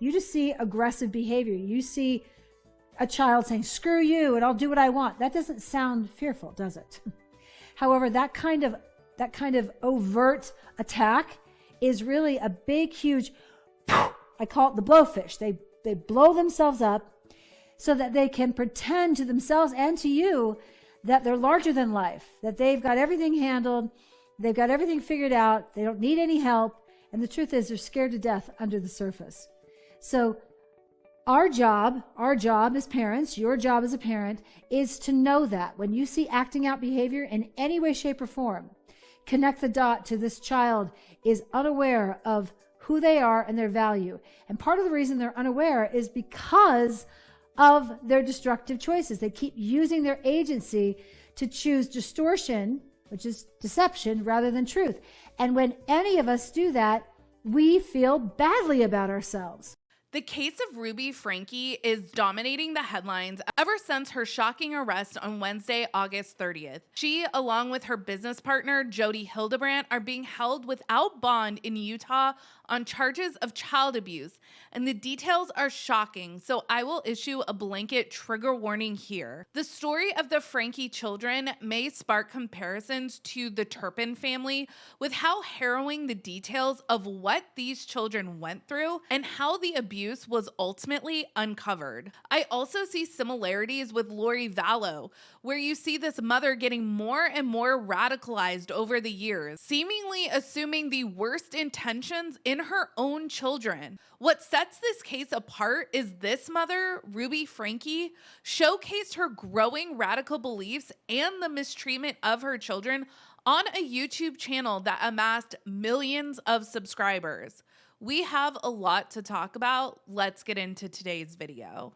You just see aggressive behavior. You see a child saying, screw you, and I'll do what I want. That doesn't sound fearful, does it? However, that kind of overt attack is really a big, huge, I call it the blowfish. They blow themselves up so that they can pretend to themselves and to you that they're larger than life, that they've got everything handled, they've got everything figured out, they don't need any help, and the truth is they're scared to death under the surface. So our job as parents, your job as a parent, is to know that when you see acting out behavior in any way, shape, or form, connect the dot to this child is unaware of who they are and their value. And part of the reason they're unaware is because of their destructive choices. They keep using their agency to choose distortion, which is deception, rather than truth. And when any of us do that, we feel badly about ourselves. The case of Ruby Frankie is dominating the headlines ever since her shocking arrest on Wednesday, August 30th. She, along with her business partner, Jody Hildebrandt, are being held without bond in Utah on charges of child abuse, and the details are shocking, so I will issue a blanket trigger warning here. The story of the Frankie children may spark comparisons to the Turpin family with how harrowing the details of what these children went through and how the abuse was ultimately uncovered. I also see similarities with Lori Vallow, where you see this mother getting more and more radicalized over the years, seemingly assuming the worst intentions in her own children. What sets this case apart is this mother, Ruby Frankie, showcased her growing radical beliefs and the mistreatment of her children on a YouTube channel that amassed millions of subscribers. We have a lot to talk about. Let's get into today's video.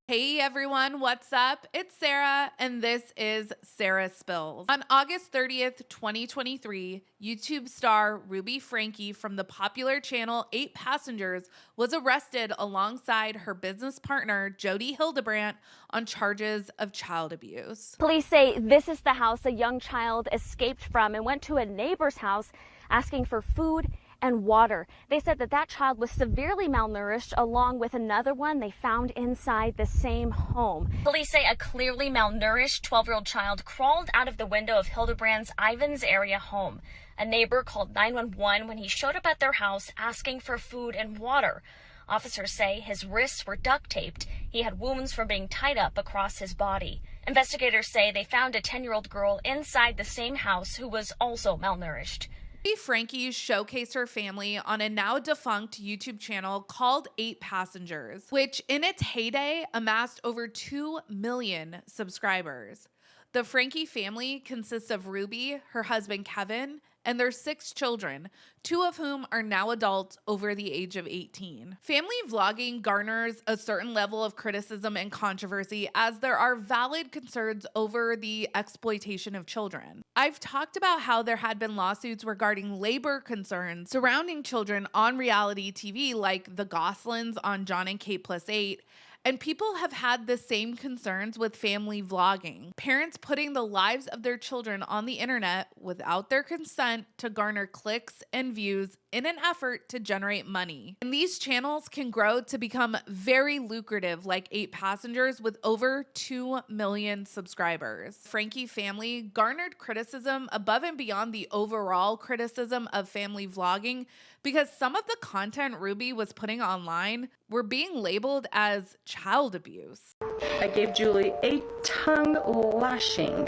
Hey everyone, what's up? It's Sarah, and this is Sarah Spills. On August 30th, 2023, YouTube star Ruby Frankie from the popular channel 8 Passengers was arrested alongside her business partner, Jody Hildebrandt, on charges of child abuse. Police say this is the house a young child escaped from and went to a neighbor's house asking for food and water. They said that that child was severely malnourished along with another one they found inside the same home. Police say a clearly malnourished 12-year-old child crawled out of the window of Hildebrandt's Ivans area home. A neighbor called 911 when he showed up at their house asking for food and water. Officers say his wrists were duct taped. He had wounds from being tied up across his body. Investigators say they found a 10-year-old girl inside the same house who was also malnourished. Ruby Frankie showcased her family on a now defunct YouTube channel called 8 Passengers, which in its heyday amassed over 2 million subscribers. The Frankie family consists of Ruby, her husband Kevin, and their 6 children, 2 of whom are now adults over the age of 18. Family vlogging garners a certain level of criticism and controversy as there are valid concerns over the exploitation of children. I've talked about how there had been lawsuits regarding labor concerns surrounding children on reality TV like the Goslings on John and Kate Plus 8, and people have had the same concerns with family vlogging. Parents putting the lives of their children on the internet without their consent to garner clicks and views in an effort to generate money. And these channels can grow to become very lucrative, like 8 Passengers with over 2 million subscribers. Frankie family garnered criticism above and beyond the overall criticism of family vlogging because some of the content Ruby was putting online were being labeled as child abuse. I gave Julie a tongue lashing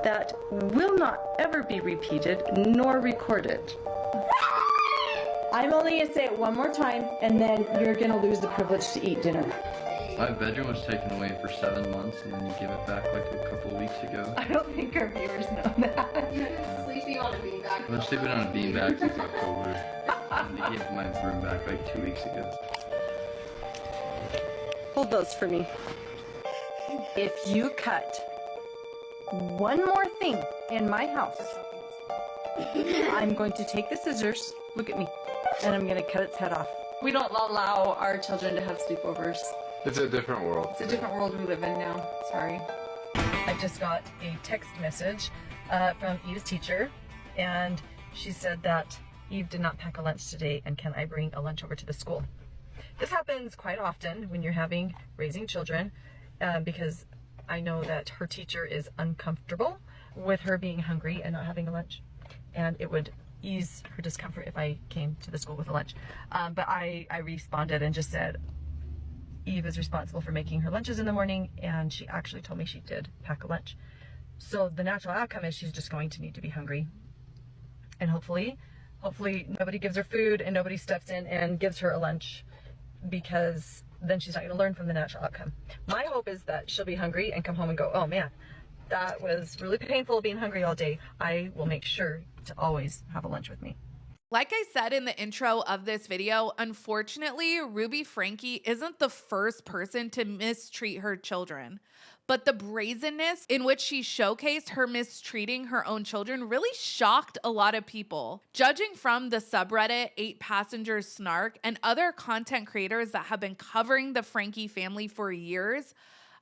that will not ever be repeated nor recorded. I'm only going to say it one more time, and then you're going to lose the privilege to eat dinner. My bedroom was taken away for 7 months, and then you give it back like a couple of weeks ago. I don't think our viewers know that. Sleeping on a beanbag. I've been sleeping on a beanbag since October, and they gave my room back like 2 weeks ago. Hold those for me. If you cut one more thing in my house, I'm going to take the scissors, look at me, and I'm going to cut its head off. We don't allow our children to have sleepovers. It's a different world. It's a different world we live in now. Sorry. I just got a text message from Eve's teacher, and she said that Eve did not pack a lunch today, and can I bring a lunch over to the school? This happens quite often when you're raising children, because I know that her teacher is uncomfortable with her being hungry and not having a lunch, and it would ease her discomfort if I came to the school with a lunch. But I responded and just said, Eve is responsible for making her lunches in the morning, and she actually told me she did pack a lunch. So the natural outcome is she's just going to need to be hungry, and hopefully nobody gives her food and nobody steps in and gives her a lunch, because then she's not going to learn from the natural outcome. My hope is that she'll be hungry and come home and go, oh man, that was really painful being hungry all day. I will make sure to always have a lunch with me. Like I said in the intro of this video, unfortunately, Ruby Frankie isn't the first person to mistreat her children. But the brazenness in which she showcased her mistreating her own children really shocked a lot of people. Judging from the subreddit 8 Passengers Snark and other content creators that have been covering the Frankie family for years,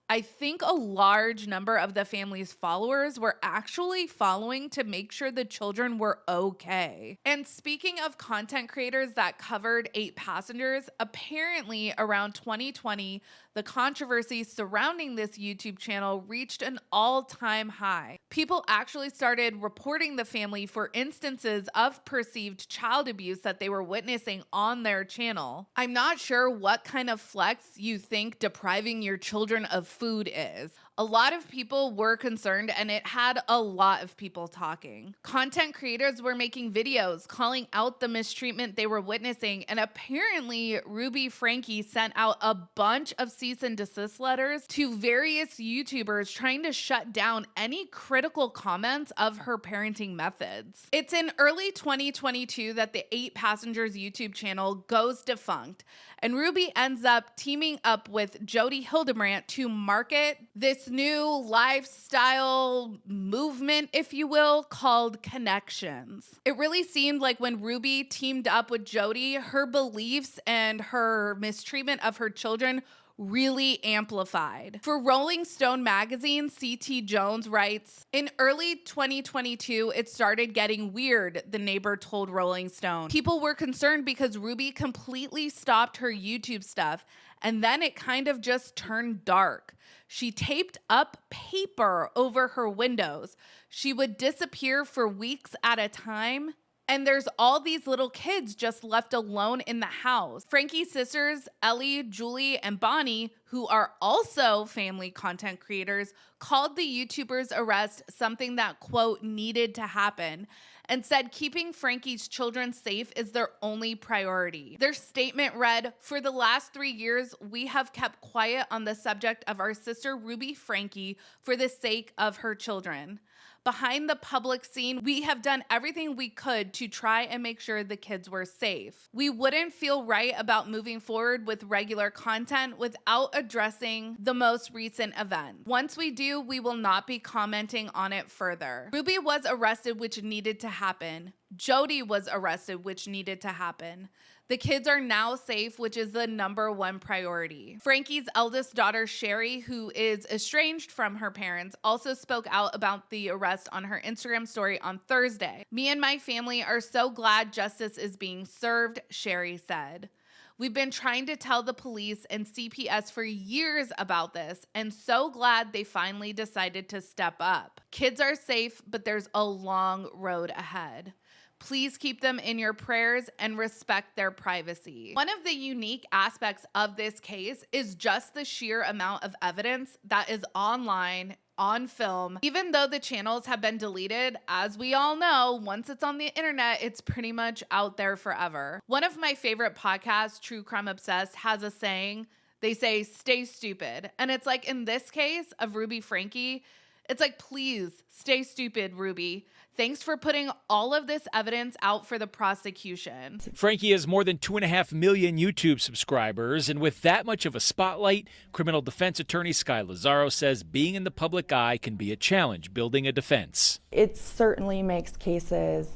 I think a large number of the family's followers were actually following to make sure the children were okay. And speaking of content creators that covered 8 Passengers, apparently around 2020, the controversy surrounding this YouTube channel reached an all-time high. People actually started reporting the family for instances of perceived child abuse that they were witnessing on their channel. I'm not sure what kind of flex you think depriving your children of food is. A lot of people were concerned, and it had a lot of people talking. Content creators were making videos calling out the mistreatment they were witnessing, and apparently Ruby Frankie sent out a bunch of cease and desist letters to various YouTubers trying to shut down any critical comments of her parenting methods. It's in early 2022 that the 8 Passengers YouTube channel goes defunct, and Ruby ends up teaming up with Jody Hildebrandt to market this new lifestyle movement, if you will, called ConneXions. It really seemed like when Ruby teamed up with Jody, her beliefs and her mistreatment of her children really amplified. For Rolling Stone magazine, C.T. Jones writes, in early 2022, it started getting weird, the neighbor told Rolling Stone. People were concerned because Ruby completely stopped her YouTube stuff, and then it kind of just turned dark. She taped up paper over her windows. She would disappear for weeks at a time. And there's all these little kids just left alone in the house. Frankie's sisters, Ellie, Julie, and Bonnie, who are also family content creators, called the YouTuber's arrest something that, quote, needed to happen, and said keeping Frankie's children safe is their only priority. Their statement read, for the last 3 years, we have kept quiet on the subject of our sister Ruby Frankie for the sake of her children. Behind the public scene, we have done everything we could to try and make sure the kids were safe. We wouldn't feel right about moving forward with regular content without addressing the most recent event. Once we do, we will not be commenting on it further. Ruby was arrested, which needed to happen. Jody was arrested, which needed to happen. The kids are now safe, which is the #1 priority. Frankie's eldest daughter, Sherry, who is estranged from her parents, also spoke out about the arrest on her Instagram story on Thursday. Me and my family are so glad justice is being served, Sherry said. We've been trying to tell the police and CPS for years about this, and so glad they finally decided to step up. Kids are safe, but there's a long road ahead. Please keep them in your prayers and respect their privacy. One of the unique aspects of this case is just the sheer amount of evidence that is online, on film. Even though the channels have been deleted, as we all know, once it's on the internet, it's pretty much out there forever. One of my favorite podcasts, True Crime Obsessed, has a saying. They say, stay stupid. And it's like in this case of Ruby Frankie, it's like, please stay stupid, Ruby. Thanks for putting all of this evidence out for the prosecution. Frankie has more than 2.5 million YouTube subscribers, and with that much of a spotlight, criminal defense attorney Sky Lazaro says being in the public eye can be a challenge building a defense. It certainly makes cases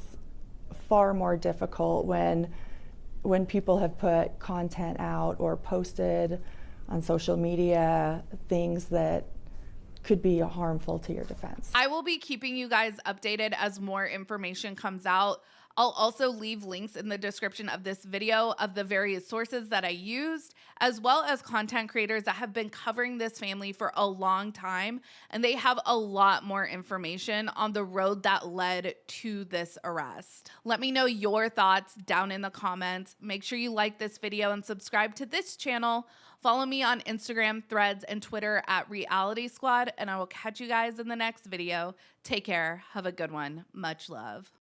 far more difficult when people have put content out or posted on social media things that could be harmful to your defense. I will be keeping you guys updated as more information comes out. I'll also leave links in the description of this video of the various sources that I used, as well as content creators that have been covering this family for a long time, and they have a lot more information on the road that led to this arrest. Let me know your thoughts down in the comments. Make sure you like this video and subscribe to this channel. Follow me on Instagram, Threads, and Twitter at Reality Squad, and I will catch you guys in the next video. Take care. Have a good one. Much love.